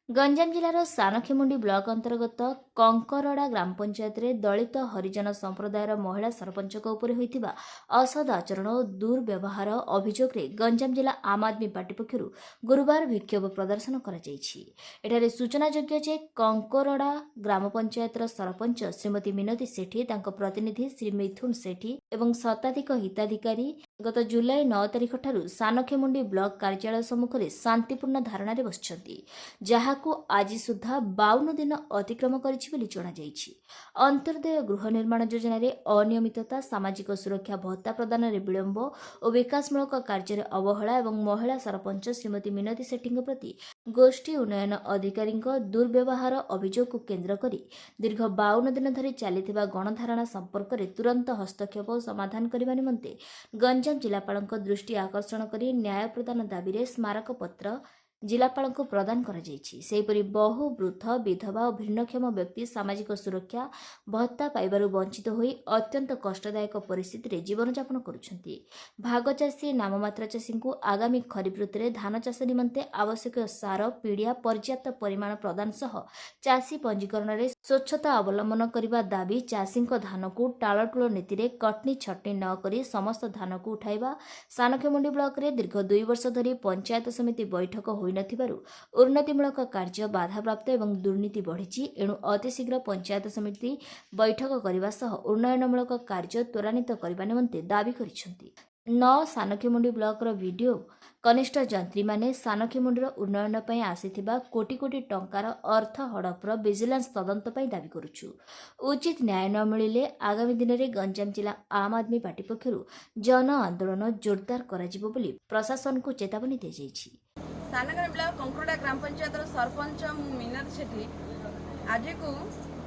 Ganjam जिलार सानखेमुंडी block अंतर्गत कंकरड़ा ग्राम पंचायत रे दलित हरिजन संप्रदायर महिला सरपंच उपर होइतिबा असद आचरण और दुर्व्यवहार अभियोग रे गंजाम जिला आम आदमी पार्टी पक्षर गुरुवार विक्षोभ प्रदर्शन एठारे सूचनायोग्य जे कंकरड़ा ग्राम पंचायत सरपंच श्रीमती मिनती सेठी तांको प्रतिनिधि श्री मिथुन सेठी एवं शताधिक हिताधिकारी गत जुलाई 9 तारिख ठारू सानखेमुंडी ब्लॉक कार्यालय सम्मुख में शांतिपूर्ण धारणा बसिଛନ୍ତି ଯାହାକୁ ଆଜି ସୁଦ୍ଧା 52 ଦିନ ଅତିକ୍ରମ କରିଛି ବୋଲି ଜଣାଯାଇଛି। ଅନ୍ତର୍ଦୟ ଗୃହ ନିର୍ମାଣ ଯୋଜନାରେ ଅନିୟମିତତା, ସାମାଜିକ ସୁରକ୍ଷା ଭତ୍ତା ପ୍ରଦାନରେ ବିଳମ୍ବ ଓ ବିକାଶମୂଳକ କାର୍ଯ୍ୟରେ ଅବହେଳା ଏବଂ ମହିଳା ସରପଞ୍ଚ ଶ୍ରୀମତୀ ମିନତୀ ସେଠୀଙ୍କ ପ୍ରତି ଗୋଷ୍ଠୀ ଉନ୍ନୟନ ଅଧିକାରୀଙ୍କ ଦୁର୍ବ୍ୟବହାର ଅଭିଯୋଗକୁ କେନ୍ଦ୍ର କରି ଦୀର୍ଘ 52 ଦିନ ଧରି ଚାଲିଥିବା ଗଣଧାରଣା ସମ୍ପର୍କରେ ତୁରନ୍ତ ହସ୍ତକ୍ଷେପ ଓ ସମାଧାନ କରିବା ନିମନ୍ତେ ଗଞ୍ଜାମ ଜିଲ୍ଲାପାଳଙ୍କ ଦୃଷ୍ଟି ଆକର୍ଷଣ କରି ନ୍ୟାୟ ପ୍ରଦାନ ଦାବିରେ ସ୍ମାରକପତ୍ର जिलापालଙ୍କୁ प्रदान କରାଯାଇଛି। ସେହିପରି ବହୁ ବୃଦ୍ଧ ବିଧବା ଓ ଭିନ୍ନକ୍ଷମ ବ୍ୟକ୍ତି ସାମାଜିକ ସୁରକ୍ଷା ଭତ୍ତା ପାଇବାରୁ ବଞ୍ଚିତ ହୋଇ ଅତ୍ୟନ୍ତ କଷ୍ଟଦାୟକ ପରିସ୍ଥିତିରେ ଜୀବନଯାପନ କରୁଛନ୍ତି। ଭାଗଚାଷୀ ନାମମାତ୍ର ଚାଷୀଙ୍କୁ ଆଗାମୀ ଖରିଫ ଋତୁରେ ଧାନ ଚାଷ ନିମନ୍ତେ ଆବଶ୍ୟକୀୟ ସାର ପିଡ଼ିଆ ପର୍ଯ୍ୟାପ୍ତ ପରିମାଣ ପ୍ରଦାନ ସହ ଚାଷୀ ପଞ୍ଜୀକରଣରେ ସ୍ୱଚ୍ଛତା ଅବଲମ୍ବନ କରିବା ଦାବି, ଚାଷୀଙ୍କ ଧାନକୁ ଟାଳଟୁଳ ନୀତିରେ କଟନୀ ଛଟନୀ ନ କରି ସମସ୍ତ ଧାନକୁ ଉଠାଇବା, ସାନଖେମୁଣ୍ଡି ବ୍ଲକରେ ଦୀର୍ଘ 2 ବର୍ଷ ଧରି ପଞ୍ଚାୟତ ସମିତି ବୈଠକ ହୋଇନଥିବାରୁ ଉନ୍ନତିମୂଳକ କାର୍ଯ୍ୟ ବାଧାପ୍ରାପ୍ତ ଏବଂ ଦୁର୍ନୀତି ବଢ଼ିଛି। ଏଣୁ ଅତିଶୀଘ୍ର ପଞ୍ଚାୟତ ସମିତି ବୈଠକ କରିବା ସହ ଉନ୍ନୟନମୂଳକ କାର୍ଯ୍ୟ ତ୍ୱରାନ୍ୱିତ କରିବା ନିମନ୍ତେ ଦାବି କରିଛନ୍ତି। ସାନଖେମୁଣ୍ଡି ବ୍ଲକର ଭିଡିଓ କନିଷ୍ଠ ଯନ୍ତ୍ରୀମାନେ ସାନଖେମୁଣ୍ଡିର ଉନ୍ନୟନ ପାଇଁ ଆସିଥିବା କୋଟି କୋଟି ଟଙ୍କାର ଅର୍ଥ ହଡପର ଭିଜିଲାନ୍ସ ତଦନ୍ତ ପାଇଁ ଦାବି କରୁଛୁ। ଉଚିତ ନ୍ୟାୟ ନ ମିଳିଲେ ଆଗାମୀ ଦିନରେ ଗଞ୍ଜାମ ଜିଲ୍ଲା ଆମ୍ ଆଦମୀ ପାର୍ଟି ପକ୍ଷରୁ ଜନ ଆନ୍ଦୋଳନ ଜୋରଦାର କରାଯିବ ବୋଲି ପ୍ରଶାସନକୁ ଚେତାବନୀ ଦିଆଯାଇଛି। सानखेमुंडी ब्लॉक कंकरड़ा ग्राम पंचायत सरपंच मिनती सेठी आज को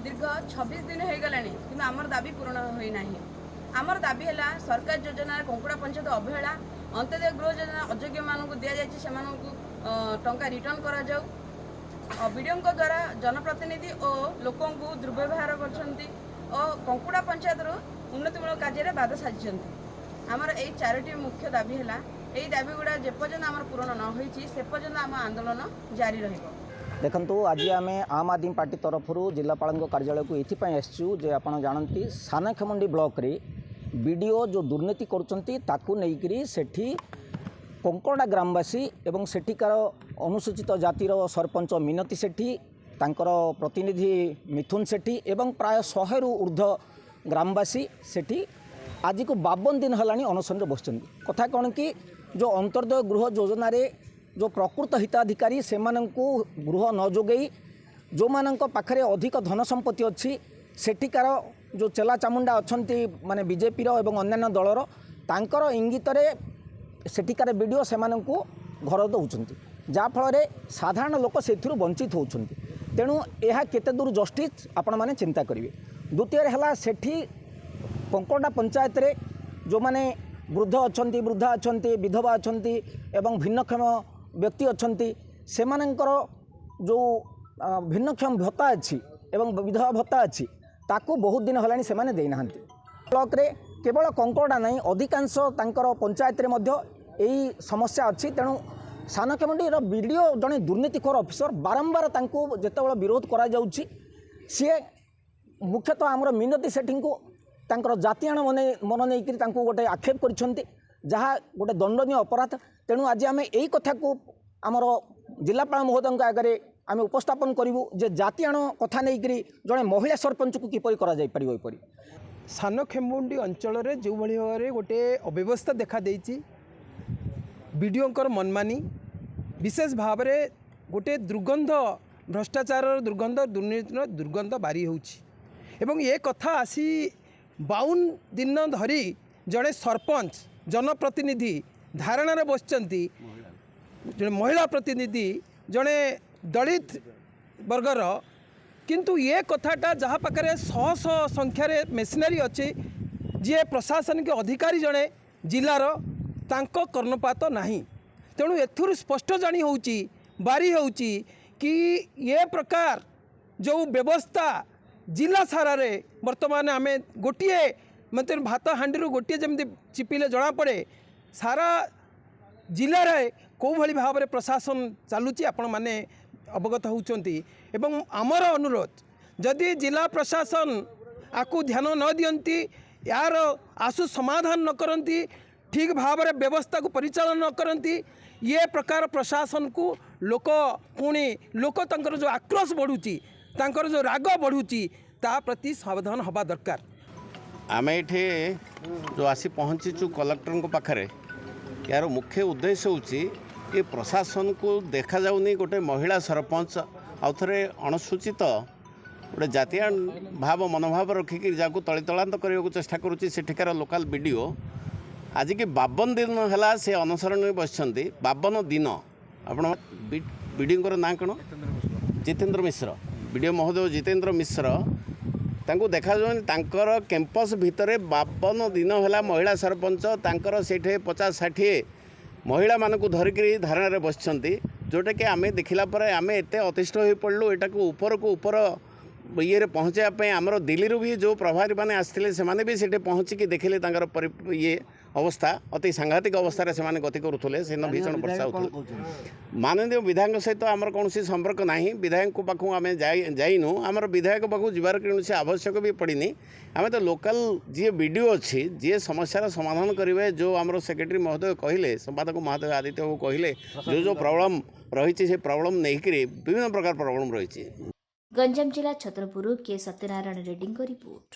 दीर्घ 26 दिन हो गला कि आमर दाबी पूरण होना। आमर दाबी है सरकार योजना कंकड़ा पंचायत अवहेला, अंत्योदय गृह योजना अयोग्य मानक दि जाए टंका रिटर्न कर वीडियो द्वारा जनप्रतिनिधि और लोक दुर्व्यवहार कर कंकड़ा पंचायत उन्नतिमूलक कार्य बाधा साजिश। आमर यही 4टी मुख्य दाबी है। यही दाबी गुड़ा जेपर्यंत आम पूरण न से पर्यंत आम आंदोलन जारी रहिबो। देखंतु आज आम आम आदमी पार्टी तरफ जिलापाल कार्यालय को ये आसचु जे आपड़ जानती सानखेमुंडी ब्लॉक रे वीडियो जो दुर्नीति करुँगी सेठी कंकरड़ा ग्रामवासी एवं सेठिकार अनुसूचित जातिर सरपंच मिनती सेठी तांकर प्रतिनिधि मिथुन सेठी एवं प्राय 100 रु ऊर्ध्व ग्रामवासी सेठी आज को 52 दिन है अनशन बस कथा कौन कि जो अंतर्दय गृह योजना रे जो प्रकृत हिताधिकारी से गृह न जोगई जो मानक पाखरे अधिक धन संपत्ति अच्छी सेठिकार जो चेला चामुंडा अच्छा माने बीजेपी एवं अन्य दलर तांकर इंगित सेठिकार वीडियो से घर दौरान जहाँफल साधारण लोक से वंचित होती। तेणु यह केते दूर जस्टिस आपण मैंने चिंता करेंगे। द्वितीय है सेठी कंकरड़ा पंचायत रे जो माने वृद्ध अच्छा वृद्धा अच्छा विधवा अच्छा एवं भिन्नक्षम व्यक्ति अच्छा से जो भिन्नक्षम भत्ता अच्छी एवं विधवा भत्ता अच्छी ताकू बहुत दिन है से देना। ब्लॉक रे केवल कंकरड़ा नहीं अधिकांश तांकर पंचायत रे मध्य यही समस्या अच्छी। तेणु सानखेमुंडी वीडियो जड़े दुर्नीतिखोर अफिसर बारंबार जितेबाला विरोध करा जाउछि सी मुख्यतः आमर मिनती सेठी को तांकर जातिआण मन नहीं गोटे आक्षेप कर गोटे दंडनीय अपराध। तेणु आज आम यही कथा को आमर जिलापाल महोदय आगे आम उपस्थापन करूँ जे जातिआण कथा नहीं जड़े महिला सरपंच को किपर कर सानखेमुंडी अंचल जो भाव में गोटे अव्यवस्था देखा देती बीडीओंकर मनमानी विशेष भाव में गोटे दुर्गंध भ्रष्टाचार दुर्गंध दुर्नीतिर दुर्गंध बारी होउछि एवं ये कथा आसी 52 दिन धरी जड़े सरपंच जनप्रतिनिधि धारणार बसचंती जड़े महिला प्रतिनिधि जड़े दलित वर्गर किंतु ये कथाटा जहाँ पाखे 100 संख्यार मेसिनारी अच्छी जी प्रशासनिक अधिकारी जड़े जिलार तांको कर्णपात नहीं। तेणु एथुर स्पष्ट जानी होउची बारी होउची कि ये प्रकार जो व्यवस्था जिला सारा रे वर्तमान आम गोटे मतलब भात हांडी गोटे जमी चिपिले जना पड़े सारा जिले में कौ भाई भाव में प्रशासन चलुची आपण मैंने अवगत होउचंती एवं आमर अनुरोध जदि जिला प्रशासन आकु ध्यान न दियंती यार आसु समाधान न करंती ठीक भाव में व्यवस्था को परिचालन न करंती ये प्रकार प्रशासन को लोक पुणी लोक तंकर जो आक्रोश बढ़ुची तंकर जो राग बढ़ुची ता प्रति सावधान हवा दरकार। आम ये जो आसी पहुँचीचु कलेक्टर पाखे यार मुख्य उद्देश्य होची प्रशासन को देखा जाउनी गोटे महिला सरपंच आउ थे अणसूचित गोटे जातीय भाव मनोभाव रखिक जहाँ तलितलांत करने को चेष्टा करुच्ची सेठिकार लोकाल बीडीओ आज की 52 दिन है से अनुसरण में बसती 52 दिन आपण बीडीओ ना कौन जितेंद्र मिश्र बीडीओ महोदय जितेंद्र मिश्र तांको देखा जाकर कैंपस भितर 52 दिन है महिला सरपंच तांकर सेठे 50-60 महिला मानक धरिक धारणा बसती जोटा कि आम देखला आम एत अतिष्ठ हो पड़लु एटा को ऊपर ये पहुँचापी आमर दिल्ली भी जो प्रभारी मैंने आसते से भी सेठे पहुँचिकी देखिले ये अवस्था अति सांघातिक अवस्था से गति करुले से भीषण वर्षा होते माननीय विधायक सहित आमर कौन संपर्क ना विधायक पाखु आम जाइनु आमर विधायक पाखु जीवार कौन आवश्यक भी पड़नी आम तो लोकल जी बीडीओ अच्छी जी समस्यार समाधान करेंगे जो आमर सेक्रेटरी महोदय कहले संपादक महोदय आदित्य बाबू कहले जो प्रॉब्लम रही से प्रॉब्लम नहीं विभिन्न प्रकार प्रॉब्लम रही। गंजाम जिला छतरपुर के सत्यनारायण रेड्डी रिपोर्ट।